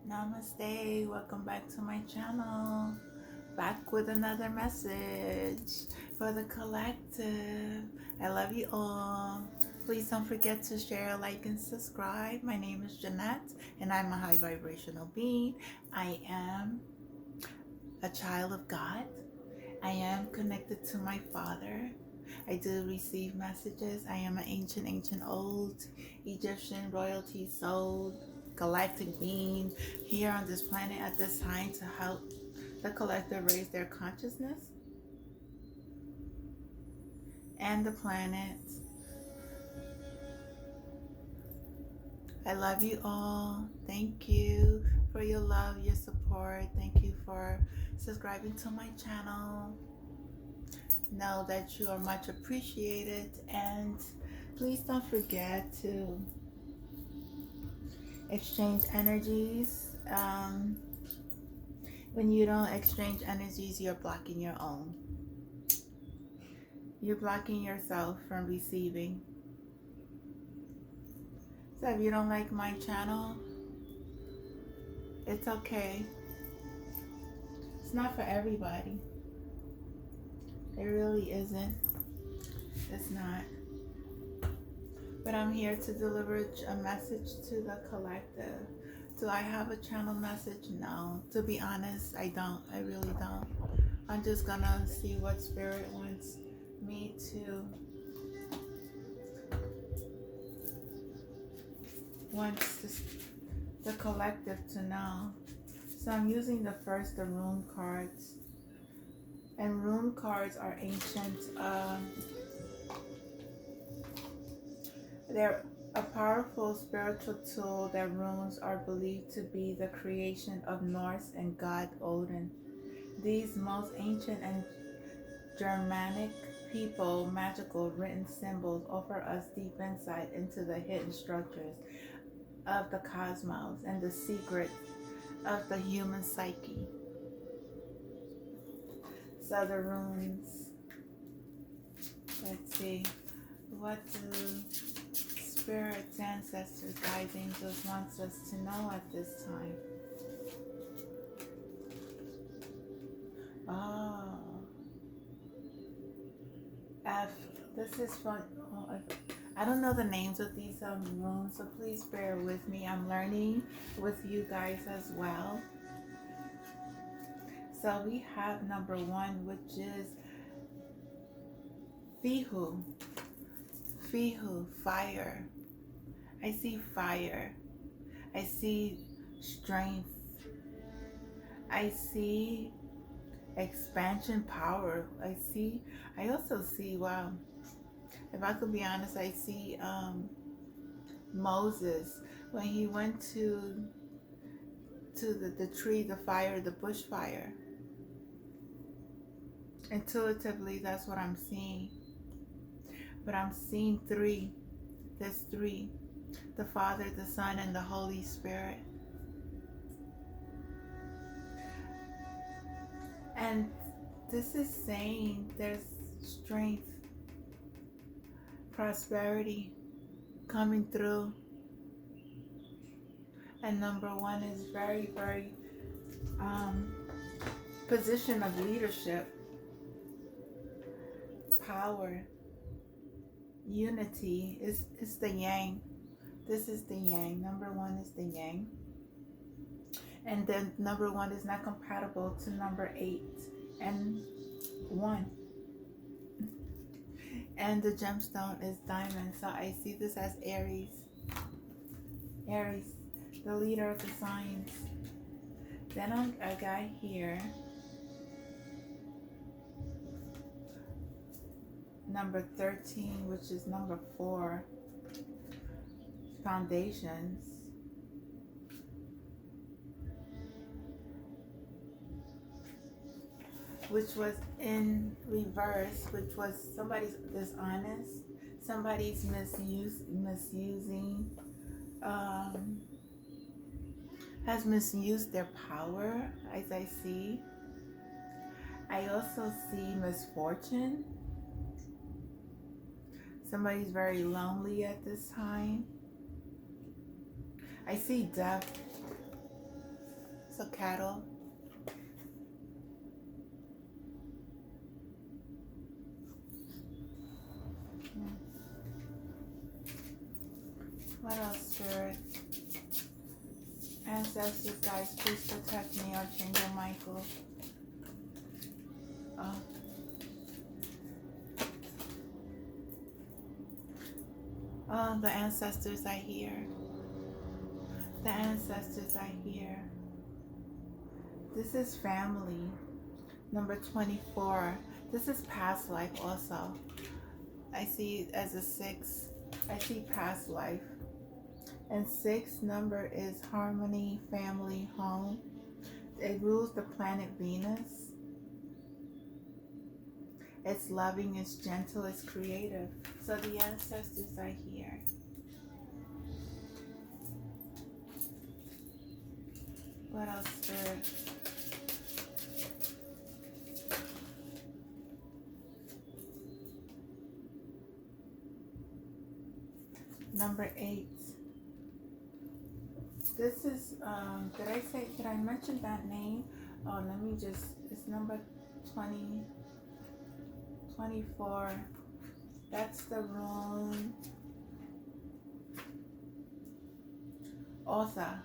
Namaste, welcome back to my channel. Back with another message for the collective. I love you all. Please don't forget to share, like, and subscribe. My name is Jeanette, and I'm a high vibrational being. I am a child of God. I am connected to my Father. I do receive messages. I am an ancient old Egyptian royalty soul, galactic being here on this planet at this time to help the collective raise their consciousness and the planet. I love you all. Thank you for your love, your support. Thank you for subscribing to my channel. Know that you are much appreciated, and please don't forget to exchange energies. When you don't exchange energies, you're blocking your own. You're blocking yourself from receiving. So if you don't like my channel, it's okay. It's not for everybody. It really isn't. It's not. But I'm here to deliver a message to the collective. Do I have a channel message? No. To be honest, I don't. I really don't. I'm just gonna see what Spirit wants me to, wants the collective to know. So I'm using the rune cards. And rune cards are ancient. They're a powerful spiritual tool that runes are believed to be the creation of Norse and god Odin. These most ancient and Germanic people magical written symbols offer us deep insight into the hidden structures of the cosmos and the secrets of the human psyche. So the runes, let's see, what do spirits, ancestors, guides, angels wants us to know at this time? Oh, F. This is fun. Oh, I don't know the names of these runes, so please bear with me. I'm learning with you guys as well. So we have number 1, which is Fihu. Fihu, fire. I see fire. I see strength. I see expansion power. I also see, wow, if I could be honest, I see Moses when he went to the tree, the fire, the bush fire. Intuitively, that's what I'm seeing. But I'm seeing 3. There's 3. The Father, the Son, and the Holy Spirit. And this is saying there's strength, prosperity coming through. And number 1 is very, very position of leadership, power, unity. It's the yang. This is the yang. Number 1 is the yang. And then number 1 is not compatible to number 8 and 1. And the gemstone is diamond. So I see this as Aries. Aries, the leader of the signs. Then I got here number 13, which is number 4, foundations. Which was in reverse, which was somebody's dishonest, somebody's misusing, has misused their power, as I see. I also see misfortune. Somebody's very lonely at this time. I see death. a cattle. What else, Spirit? Ancestors, guys, please protect me, Archangel Michael. Oh, the ancestors I hear. The ancestors I hear. This is family. Number 24. This is past life also. I see it as a 6. I see past life. And 6 number is harmony, family, home. It rules the planet Venus. It's loving, it's gentle, it's creative. So the ancestors are here. What else, Spirit? Number 8. This is, did I mention that name? Oh, let me just, it's number 24. That's the rune Otha.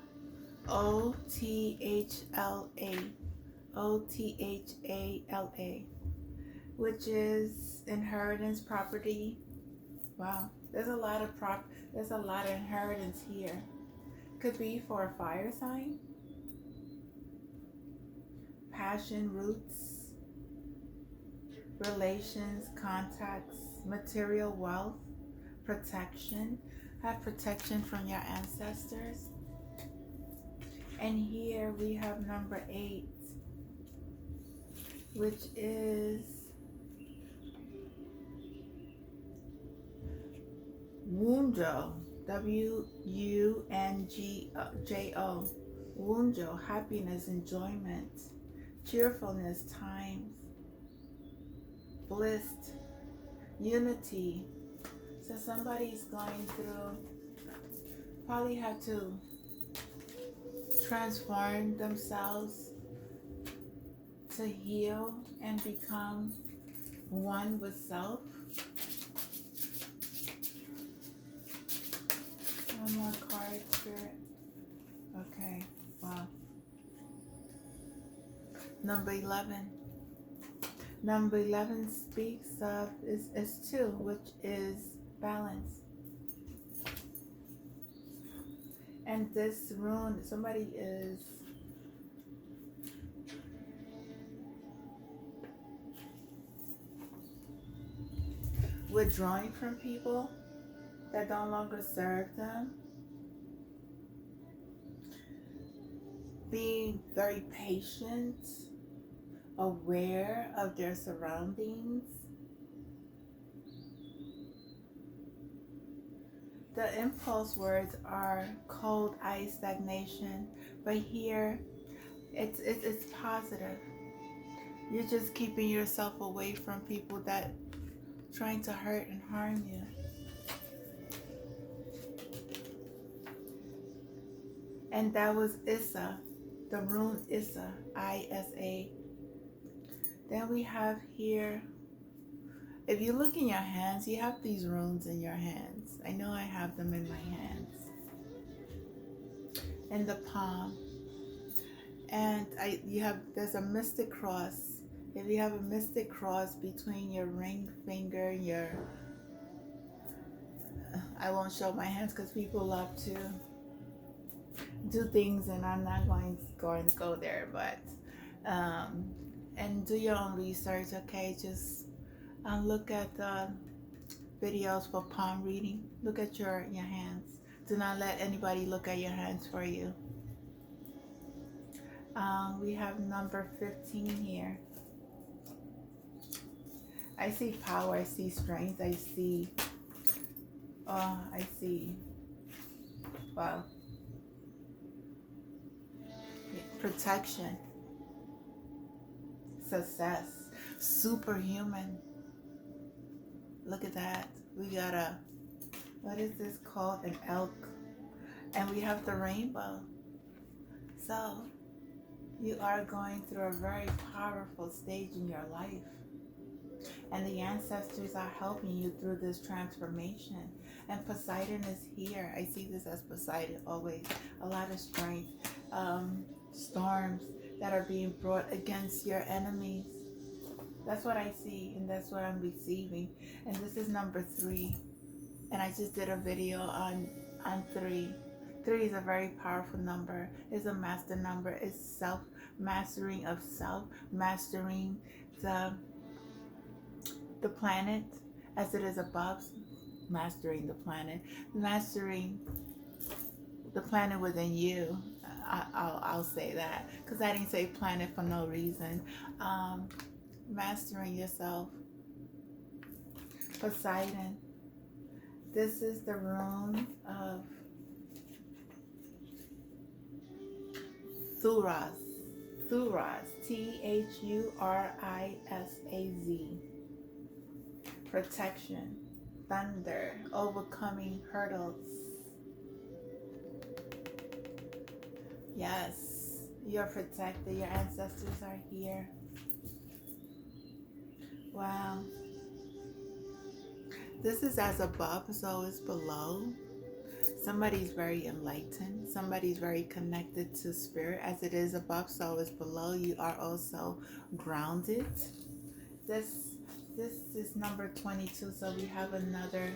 O-T-H-L-A. O-T-H-A-L-A. Which is inheritance, property. Wow. There's a lot of inheritance here. Could be for a fire sign. Passion, roots, relations, contacts, material wealth, protection. Have protection from your ancestors. And here we have number 8, which is Wunjo. W-U-N-G-J-O. Wunjo, happiness, enjoyment, cheerfulness, times, bliss, unity. So somebody's going through, probably have to transform themselves to heal and become one with self. One more card, Spirit. Okay, wow. Number 11. Number 11 speaks of, is 2, which is balance. And this rune, somebody is withdrawing from people that no longer serve them. Being very patient, aware of their surroundings. The impulse words are cold, ice, stagnation, but here it's positive. You're just keeping yourself away from people that trying to hurt and harm you. And that was Issa, the rune Issa, I-S-A. Then we have here, if you look in your hands, you have these runes in your hands. I know I have them in my hands. In the palm. And there's a mystic cross. If you have a mystic cross between your ring finger and your, I won't show my hands because people love to do things and I'm not going to go there, but and do your own research, okay? Just look at the videos for palm reading. Look at your hands. Do not let anybody look at your hands for you. We have number 15 here. I see power, I see strength, I see wow, protection, success, superhuman. Look at that. We got what is this called? An elk. And we have the rainbow. So You are going through a very powerful stage in your life. And the ancestors are helping you through this transformation. And Poseidon is here. I see this as Poseidon always. A lot of strength. Storms that are being brought against your enemies. That's what I see, and that's what I'm receiving. And this is number 3. And I just did a video on 3. 3 is a very powerful number. It's a master number. It's mastering of self, mastering the planet as it is above, mastering the planet, mastering the planet within you. I'll say that because I didn't say planet for no reason. Mastering yourself. Poseidon. This is the rune of Thuraz. Thuraz. Thurizaz. Protection. Thunder. Overcoming hurdles. Yes. You're protected. Your ancestors are here. Wow. This is as above, so it's below. Somebody's very enlightened. Somebody's very connected to spirit. As it is above, so it's below. You are also grounded. This is number 22. So we have another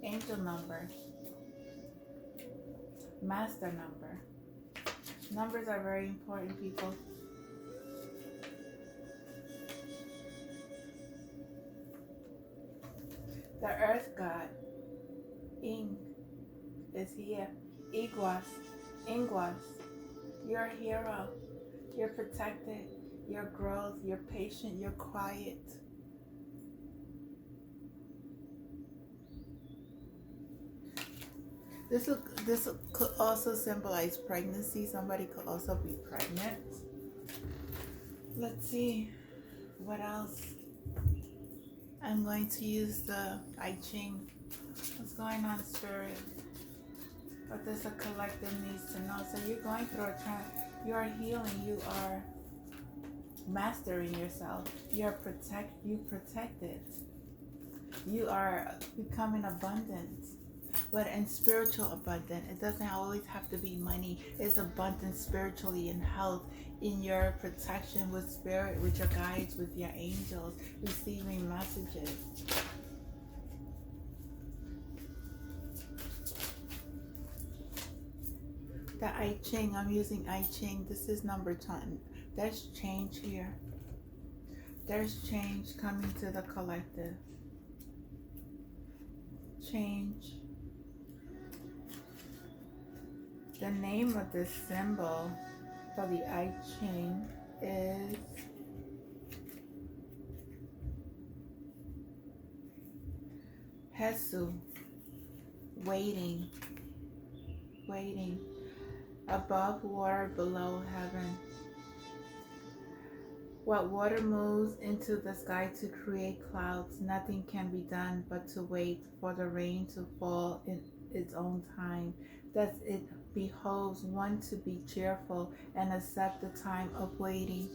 angel number, master number. Numbers are very important, people. The earth god, Ing, is here. Iguas, you're a hero. You're protected. Your growth, you're patient, you're quiet. This could also symbolize pregnancy. Somebody could also be pregnant. Let's see, what else? I'm going to use the I Ching. What's going on, spirit? What this a collective needs to know. So you're going through a time. You are healing. You are mastering yourself. You protected. You are becoming abundant. But in spiritual abundance, it doesn't always have to be money. It's abundant spiritually in health, in your protection with spirit, with your guides, with your angels, receiving messages. The I Ching, I'm using I Ching. This is number 10. There's change here. There's change coming to the collective. Change. The name of this symbol for the I Ching is Hesu. Waiting. Above water, below heaven. What water moves into the sky to create clouds, nothing can be done but to wait for the rain to fall in its own time. Thus it behoves one to be cheerful and accept the time of waiting.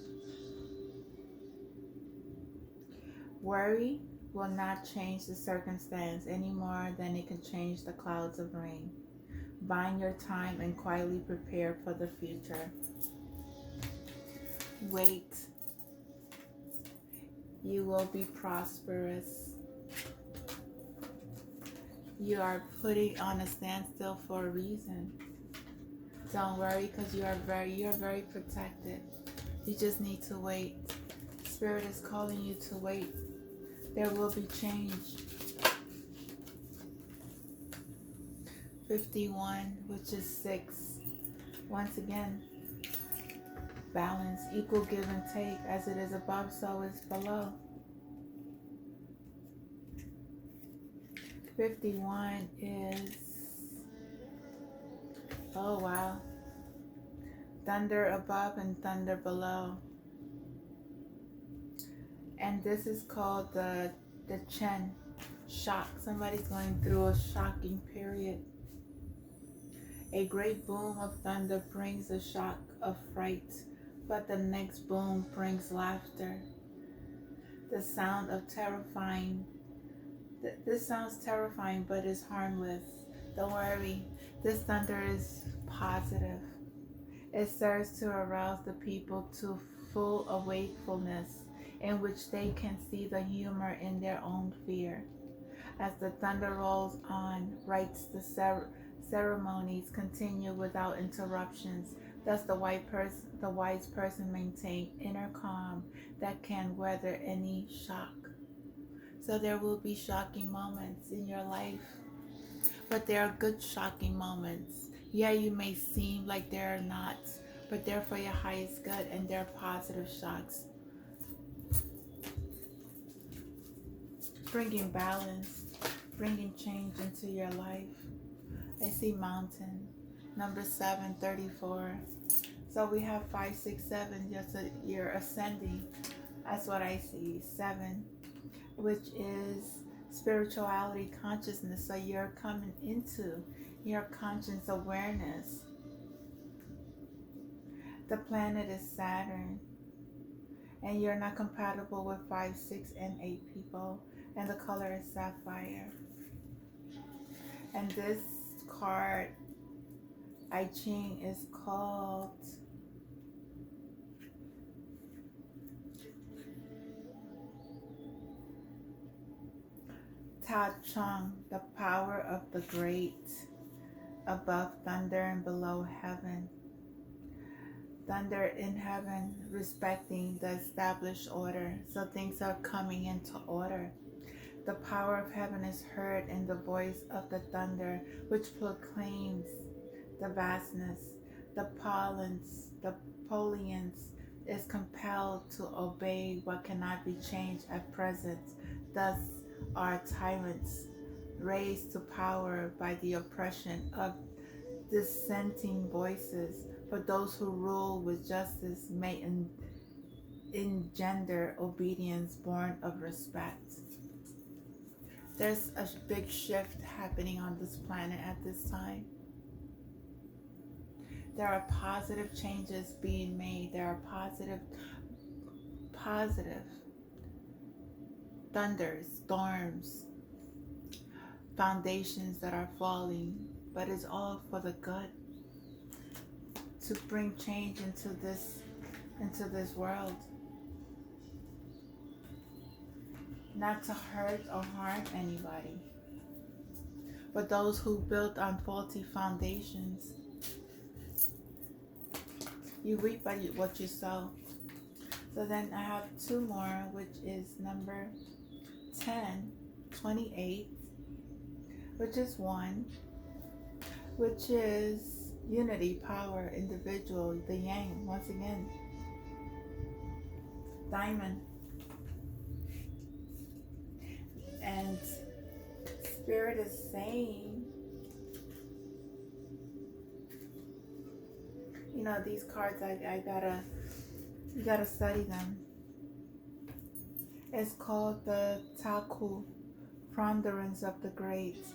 Worry will not change the circumstance any more than it can change the clouds of rain. Bind your time and quietly prepare for the future. Wait. You will be prosperous. You are putting on a standstill for a reason. Don't worry, because you're very protected. You just need to wait. Spirit is calling you to wait. There will be change. 51, which is 6. Once again, balance, equal give and take. As it is above, so is below. 51 is, oh wow, thunder above and thunder below. And this is called the Chen, shock. Somebody's going through a shocking period. A great boom of thunder brings a shock of fright, but the next boom brings laughter. The sound of terrifying. This sounds terrifying, but is harmless. Don't worry. This thunder is positive. It serves to arouse the people to full awakefulness, in which they can see the humor in their own fear. As the thunder rolls on, rites the ceremonies continue without interruptions. Thus the wise person maintains inner calm that can weather any shock. So there will be shocking moments in your life, but they are good shocking moments. Yeah, you may seem like they're not, but they're for your highest good and they're positive shocks. Bringing balance, bringing change into your life. I see mountain, number 734. So we have 5, 6, 7, you're ascending. That's what I see. 7, which is spirituality, consciousness. So you're coming into your conscious awareness. The planet is Saturn, and you're not compatible with 5, 6, and 8 people, and the color is sapphire. And this card, I Ching, is called Ta Chang, the power of the great, above thunder and below heaven. Thunder in heaven, respecting the established order, so things are coming into order. The power of heaven is heard in the voice of the thunder, which proclaims the vastness. The Polians is compelled to obey what cannot be changed at present. Thus are tyrants raised to power by the oppression of dissenting voices. For those who rule with justice may engender obedience born of respect. There's a big shift happening on this planet at this time. There are positive changes being made. There are positive thunders, storms, foundations that are falling, but it's all for the good, to bring change into this world, not to hurt or harm anybody, but those who built on faulty foundations. You reap what you sow. So then I have 2 more, which is number 10, 28, which is 1, which is unity, power, individual, the yang, once again. Diamond. And Spirit is saying, you know, these cards, you gotta study them. It's called the Taku, Ponderance of the Great,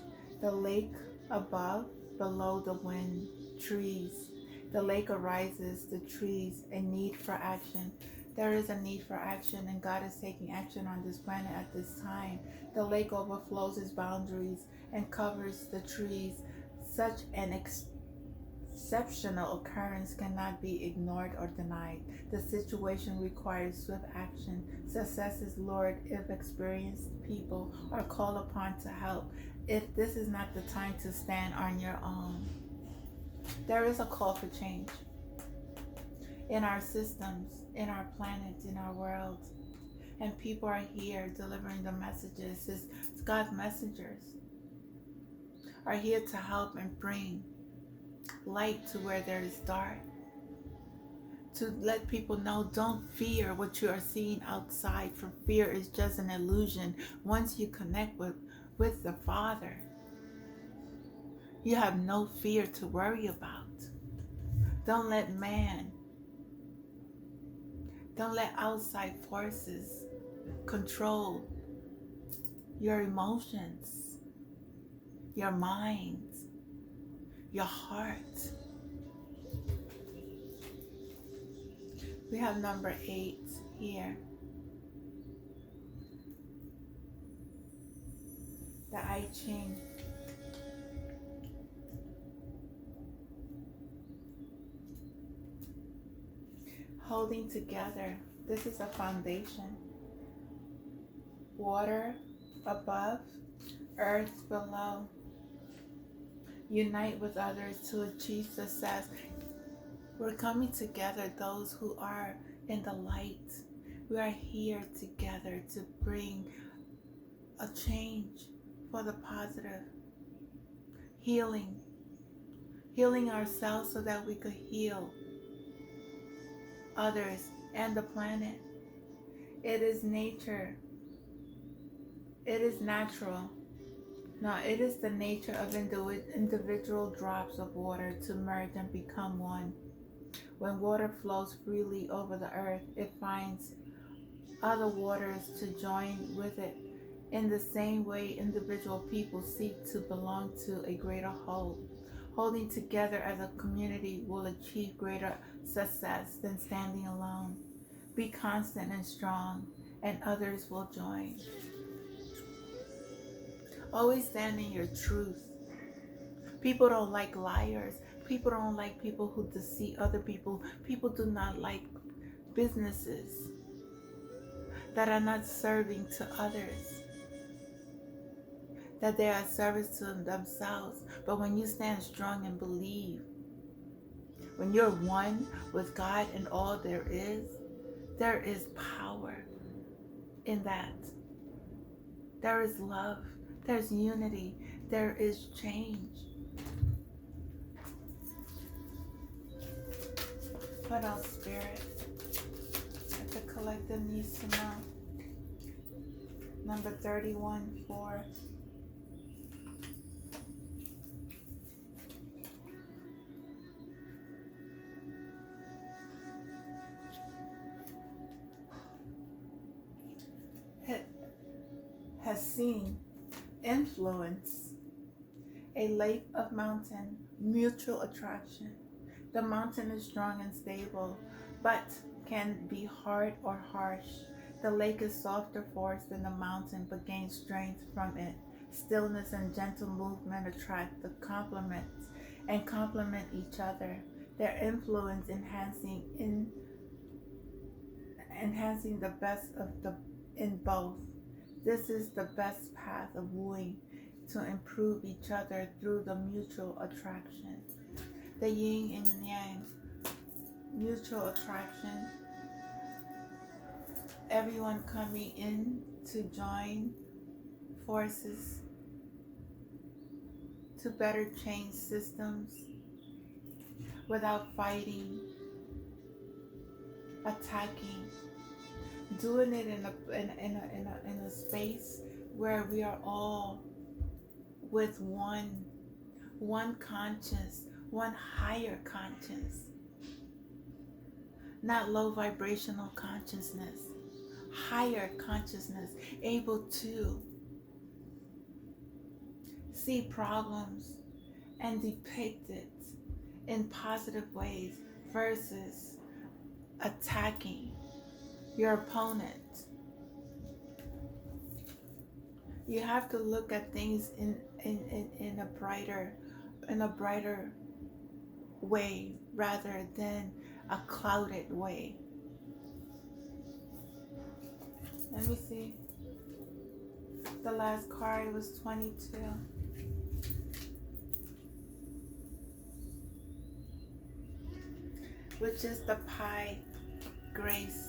the lake above, below the wind, trees. The lake arises, the trees, a need for action. There is a need for action, and God is taking action on this planet at this time. The lake overflows its boundaries and covers the trees. Such an exceptional occurrence cannot be ignored or denied. The situation requires swift action. Success is lured if experienced people are called upon to help. If this is not the time to stand on your own. There is a call for change in our systems, in our planet, in our world. And people are here delivering the messages. It's God's messengers are here to help and bring light to where there is dark. To let people know, don't fear what you are seeing outside, for fear is just an illusion. Once you connect with the Father, you have no fear to worry about. Don't let outside forces control your emotions, your minds. your heart. We have number 8 here. The I Ching. Holding together. This is a foundation. Water above, earth below. Unite with others to achieve success. We're coming together, those who are in the light. We are here together to bring a change for the positive. Healing. Healing ourselves so that we could heal others and the planet. It is nature. It is natural. Now, it is the nature of individual drops of water to merge and become one. When water flows freely over the earth, it finds other waters to join with it. In the same way, individual people seek to belong to a greater whole. Holding together as a community will achieve greater success than standing alone. Be constant and strong, and others will join. Always stand in your truth. People don't like liars. People don't like people who deceive other people. People do not like businesses that are not serving to others, that they are service to themselves. But when you stand strong and believe, when you're one with God and all there is power in that. There is love. There's unity. There is change. What else, Spirit, that the collective needs to know? Number 31-4. Has seen influence, a lake of mountain, mutual attraction. The mountain is strong and stable, but can be hard or harsh. The lake is softer force than the mountain, but gains strength from it. Stillness and gentle movement attract the complements and complement each other. Their influence enhancing the best of the in both. This is the best path of wooing, to improve each other through the mutual attraction. The yin and yang, mutual attraction. Everyone coming in to join forces to better change systems without fighting, attacking. Doing it in a space where we are all with one conscious, one higher conscious, not low vibrational consciousness, higher consciousness, able to see problems and depict it in positive ways versus attacking your opponent. You have to look at things in a brighter way rather than a clouded way. Let me see. The last card was 22. Which is the pie, grace.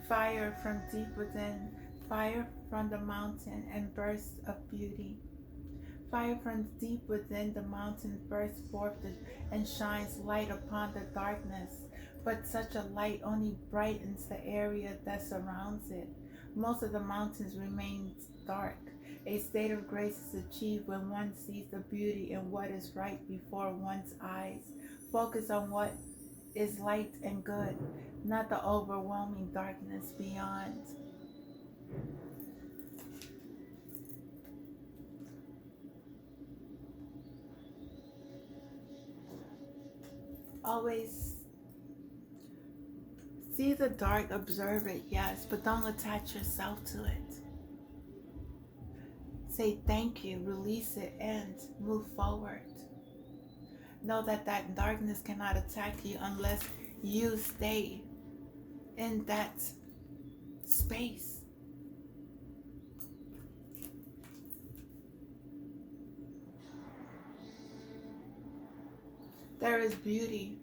Fire from deep within, fire from the mountain and bursts of beauty. Fire from deep within the mountain bursts forth and shines light upon the darkness, but such a light only brightens the area that surrounds it. Most of the mountains remain dark. A state of grace is achieved when one sees the beauty in what is right before one's eyes. Focus on what is light and good, not the overwhelming darkness beyond. Always see the dark, observe it, yes, but don't attach yourself to it. Say thank you, release it, and move forward. Know that that darkness cannot attack you unless you stay in that space. There is beauty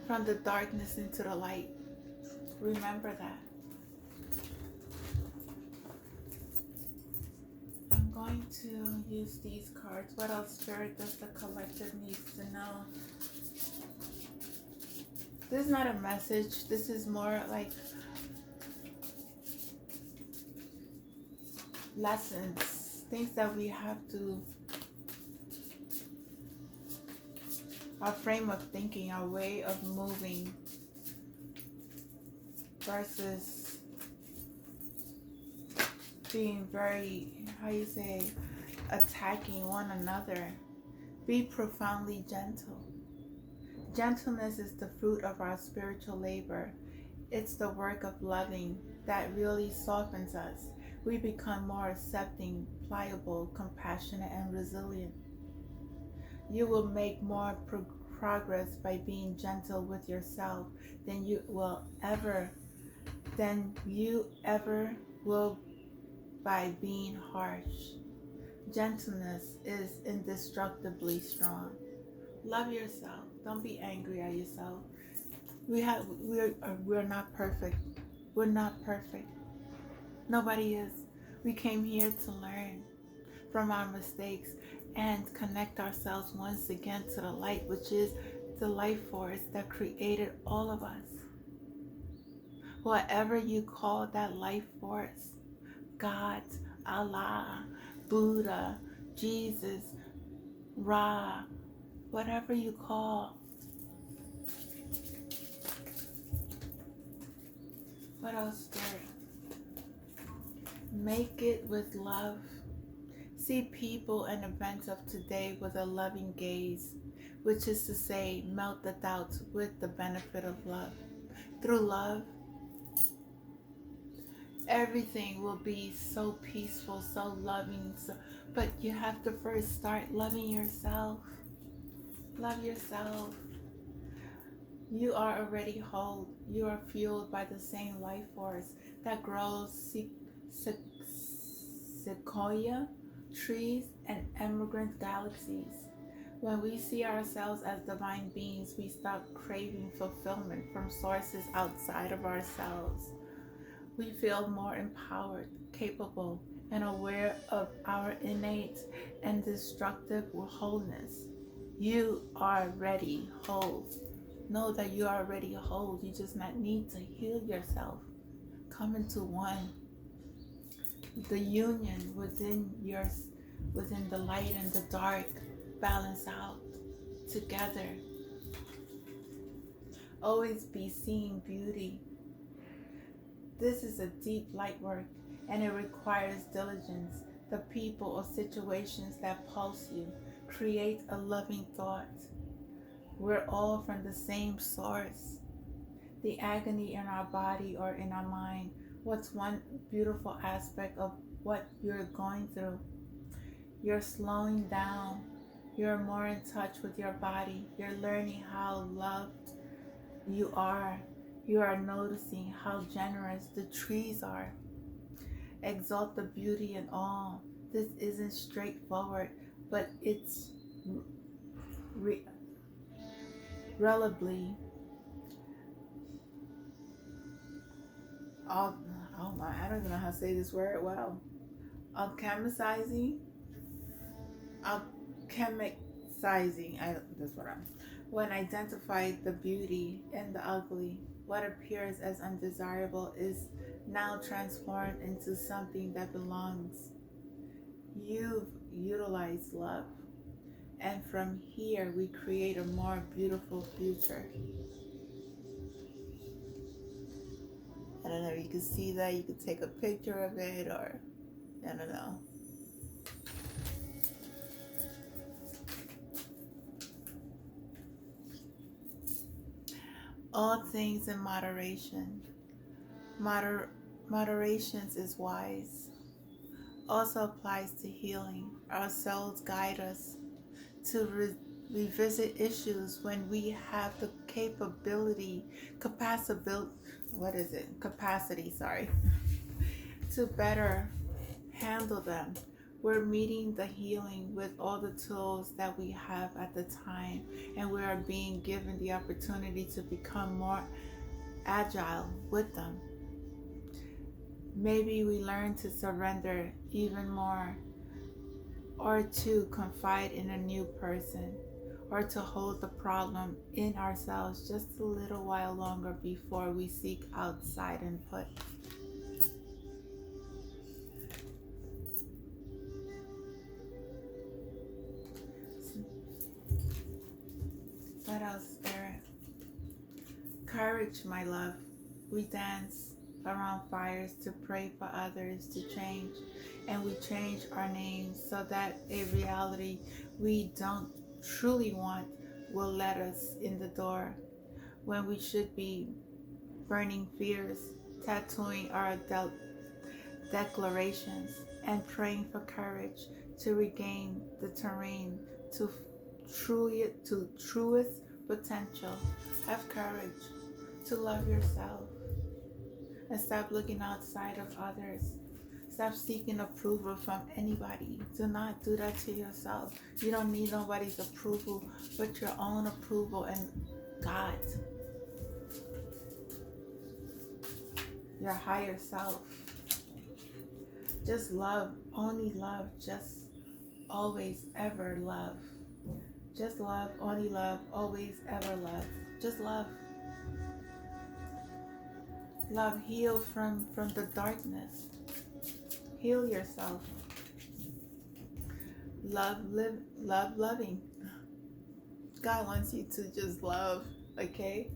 from the darkness into the light. Remember that. I'm going to use these cards. What else, Spirit, does the collective needs to know? This is not a message. This is more like lessons, things that we have to, our frame of thinking, our way of moving versus being very, how you say, attacking one another. Be profoundly gentle. Gentleness is the fruit of our spiritual labor. It's the work of loving that really softens us. We become more accepting, pliable, compassionate, and resilient. You will make more progress by being gentle with yourself than you ever will by being harsh. Gentleness is indestructibly strong. Love yourself. Don't be angry at yourself. We're not perfect. We're not perfect. Nobody is. We came here to learn from our mistakes and connect ourselves once again to the light, which is the life force that created all of us. Whatever you call that life force, God, Allah, Buddha, Jesus, Ra, whatever you call. What else, Spirit? Make it with love. See people and events of today with a loving gaze, which is to say, melt the doubts with the benefit of love. Through love, everything will be so peaceful, so loving. But you have to first start loving yourself. Love yourself. You are already whole. You are fueled by the same life force that grows sequoia trees and emigrant galaxies. When we see ourselves as divine beings, we stop craving fulfillment from sources outside of ourselves. We feel more empowered, capable, and aware of our innate and destructive wholeness. You are already whole. Know that you are already whole. You just not need to heal yourself. Come into one. The union within the light and the dark balance out together. Always be seeing beauty. This is a deep light work, and it requires diligence. The people or situations that pulse you create a loving thought. We're all from the same source. The agony in our body or in our mind. What's one beautiful aspect of what you're going through? You're slowing down. You're more in touch with your body. You're learning how loved you are. You are noticing how generous the trees are. Exalt the beauty in all. This isn't straightforward, but it's relevantly oh my, I don't even know how to say this word well. Alchemicizing. That's what I'm. When identify the beauty in the ugly, what appears as undesirable is now transformed into something that belongs. You've utilized love. And from here, we create a more beautiful future. I don't know if you can see that. You could take a picture of it, or I don't know. All things in moderation. Moder- Moderations is wise. Also applies to healing. Our souls guide us to revisit issues when we have the capacity, to better handle them. We're meeting the healing with all the tools that we have at the time, and we are being given the opportunity to become more agile with them. Maybe we learn to surrender even more, or to confide in a new person, or to hold the problem in ourselves just a little while longer before we seek outside input. What else, Spirit? Courage, my love. We dance around fires to pray for others to change, and we change our names so that a reality we don't truly want will let us in the door, when we should be burning fears, tattooing our declarations, and praying for courage to regain the terrain to truest potential. Have courage to love yourself and stop looking outside of others. Stop seeking approval from anybody. Do not do that to yourself. You don't need nobody's approval but your own approval and God, your higher self. Just love, only love, just always ever love. Just love, only love, always ever love. Just love. Love, heal from the darkness. Heal yourself. Love, loving. God wants you to just love, okay?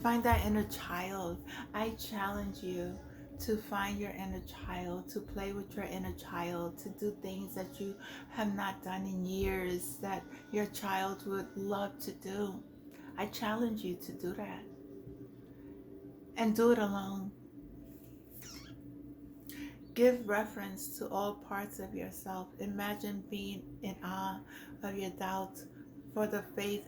Find that inner child. I challenge you to find your inner child, to play with your inner child, to do things that you have not done in years that your child would love to do. I challenge you to do that. And do it alone. Give reference to all parts of yourself. Imagine being in awe of your doubts, for the faith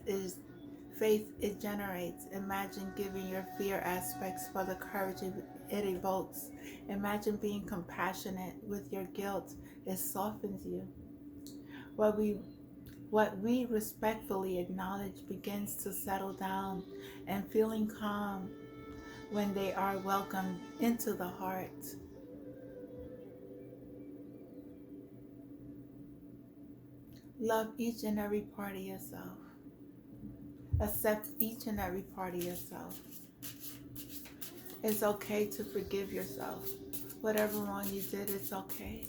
it generates. Imagine giving your fear aspects for the courage it evokes. Imagine being compassionate with your guilt. It softens you. What we respectfully acknowledge begins to settle down, and feeling calm when they are welcomed into the heart. Love each and every part of yourself. Accept each and every part of yourself. It's okay to forgive yourself. Whatever wrong you did, it's okay.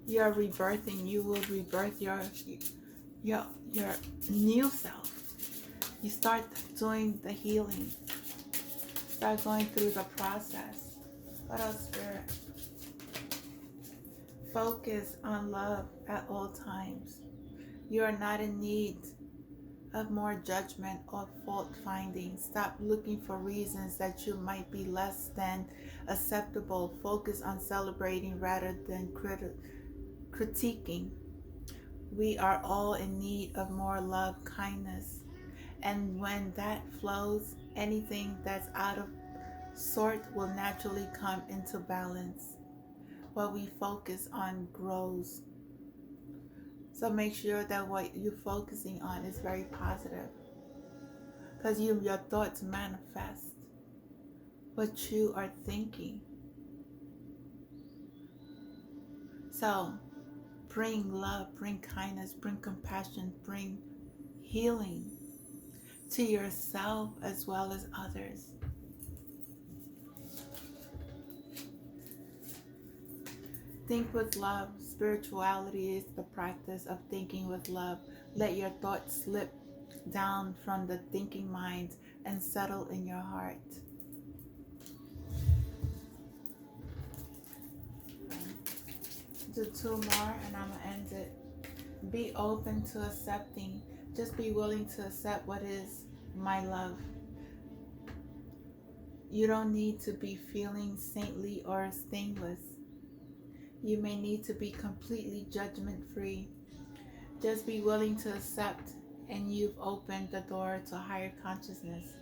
You are rebirthing. You will rebirth your new self. You start doing the healing. Start going through the process. What else, Spirit? Focus on love at all times. You are not in need of more judgment or fault finding. Stop looking for reasons that you might be less than acceptable. Focus on celebrating rather than critiquing. We are all in need of more love, kindness. And when that flows, anything that's out of sort will naturally come into balance. What we focus on grows. So make sure that what you're focusing on is very positive, because your thoughts manifest what you are thinking. So bring love, bring kindness, bring compassion, bring healing to yourself as well as others. Think with love. Spirituality is the practice of thinking with love. Let your thoughts slip down from the thinking mind and settle in your heart. Do 2 more and I'm going to end it. Be open to accepting. Just be willing to accept what is my love, you don't need to be feeling saintly or stainless. You may need to be completely judgment free. Just be willing to accept, and you've opened the door to higher consciousness.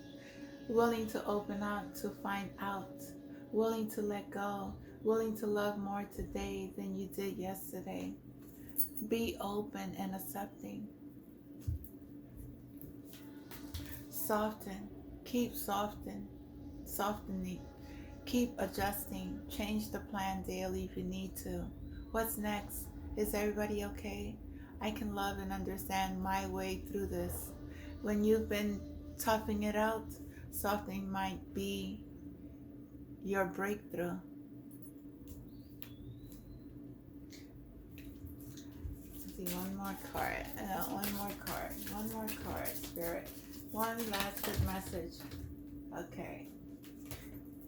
Willing to open up to find out. Willing to let go. Willing to love more today than you did yesterday. Be open and accepting. Soften. Keep softening. Keep adjusting. Change the plan daily if you need to. What's next? Is everybody okay? I can love and understand my way through this. When you've been toughing it out, softening might be your breakthrough. Let's see, one more card, Spirit. One last good message. Okay.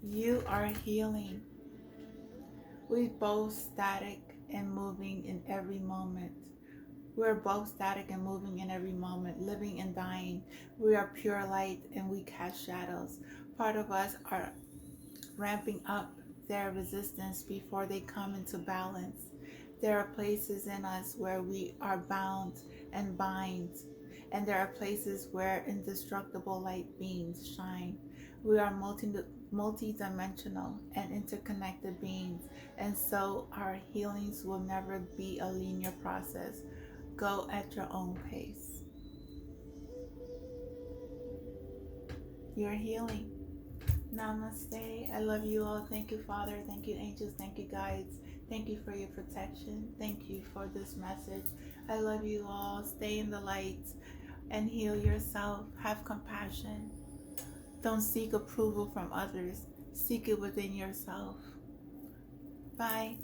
You are healing. We both static and moving in every moment. We're both static and moving in every moment, living and dying. We are pure light and we cast shadows. Part of us are ramping up their resistance before they come into balance. There are places in us where we are bound and bind, and there are places where indestructible light beams shine. We are multi-dimensional and interconnected beings, and so our healings will never be a linear process. Go at your own pace. You're healing. Namaste. I love you all. Thank you, Father. Thank you, angels. Thank you, guides. Thank you for your protection. Thank you for this message. I love you all. Stay in the light and heal yourself. Have compassion. Don't seek approval from others. Seek it within yourself. Bye.